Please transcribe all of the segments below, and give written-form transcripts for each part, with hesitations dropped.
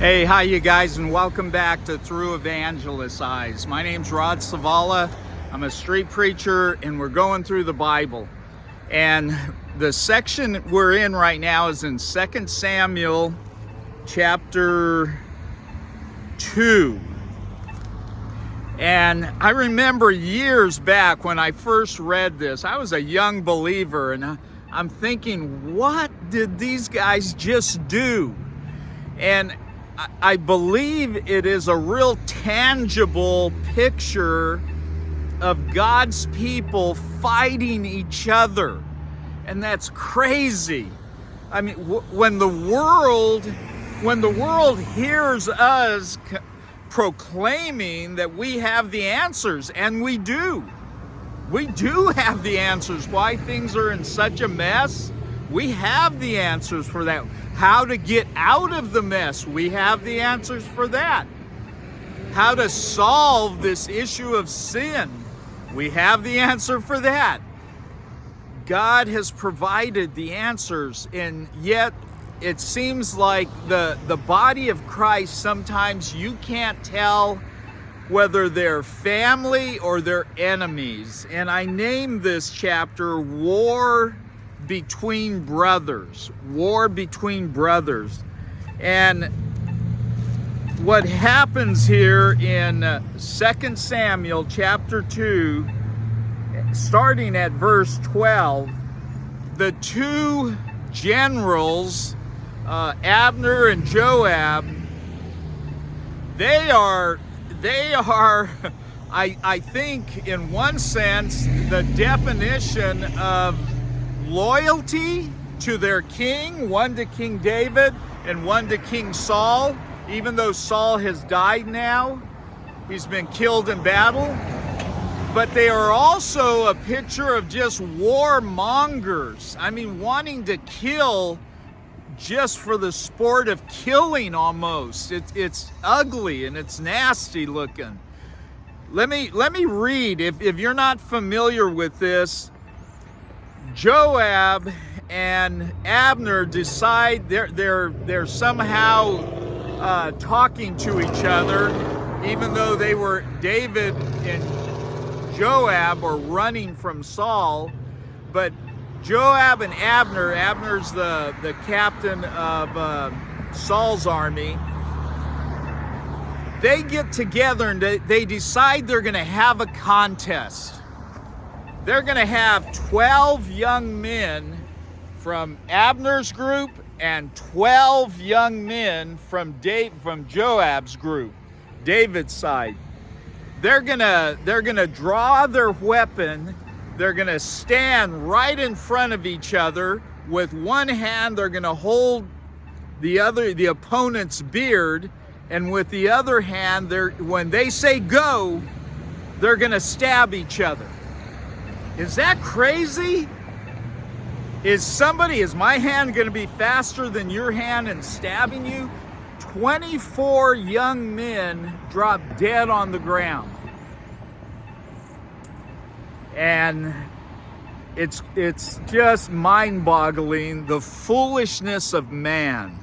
Hey, hi you guys, and welcome back to Through Evangelist Eyes. My name's Rod Savala. I'm a street preacher, and we're going through the Bible. And the section we're in right now is in 2 Samuel chapter 2. And I remember years back when I first read this, I was a young believer, and I'm thinking, what did these guys just do? And I believe it is a real tangible picture of God's people fighting each other. And that's crazy. I mean, when the world hears us proclaiming that we have the answers, and we do have the answers why things are in such a mess. We have the answers for that. How to get out of the mess, we have the answers for that. How to solve this issue of sin, we have the answer for that. God has provided the answers, and yet it seems like the body of Christ, sometimes you can't tell whether they're family or they're enemies. And I named this chapter War Between Brothers. War between brothers. And what happens here in 2 Samuel chapter 2, starting at verse 12, the two generals, Abner and Joab, they are I think in one sense the definition of loyalty to their king, one to King David and one to King Saul, even though Saul has died now. He's been killed in battle. But they are also a picture of just warmongers. I mean, wanting to kill just for the sport of killing almost. It's ugly and it's nasty looking. Let me read, if you're not familiar with this. Joab and Abner decide they're somehow talking to each other, even though David and Joab are running from Saul. But Joab and Abner's the captain of Saul's army, they get together and they decide they're going to have a contest. They're going to have 12 young men from Abner's group and 12 young men from Joab's group, David's side. They're going to draw their weapon. They're going to stand right in front of each other. With one hand, they're going to hold the opponent's beard, and with the other hand, when they say go, they're going to stab each other. Is that crazy? Is my hand going to be faster than your hand in stabbing you? 24 young men drop dead on the ground. And it's just mind-boggling, the foolishness of man.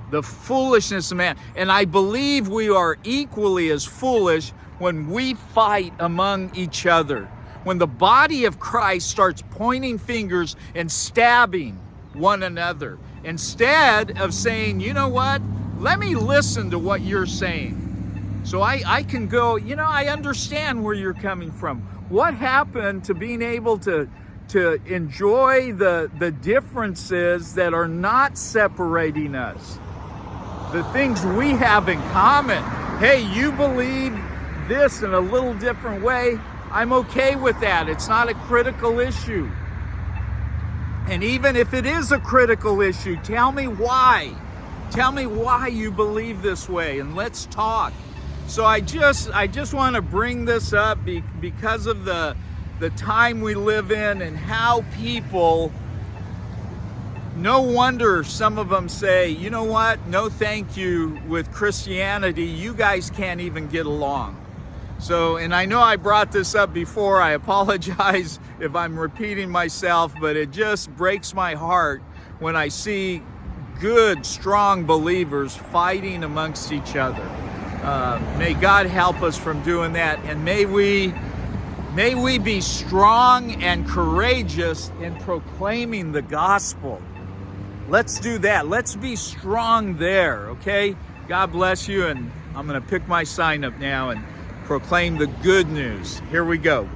The foolishness of man. And I believe we are equally as foolish when we fight among each other. When the body of Christ starts pointing fingers and stabbing one another, instead of saying, you know what, let me listen to what you're saying. So I can go, I understand where you're coming from. What happened to being able to enjoy the differences that are not separating us? The things we have in common. Hey, you believe this in a little different way. I'm okay with that. It's not a critical issue. And even if it is a critical issue, tell me why. Tell me why you believe this way, and let's talk. So I just want to bring this up because of the time we live in and how people, no wonder some of them say, you know what, no thank you with Christianity. You guys can't even get along. So, and I know I brought this up before, I apologize if I'm repeating myself, but it just breaks my heart when I see good, strong believers fighting amongst each other. May God help us from doing that, and may we be strong and courageous in proclaiming the gospel. Let's do that. Let's be strong there, okay? God bless you, and I'm going to pick my sign up now and proclaim the good news. Here we go.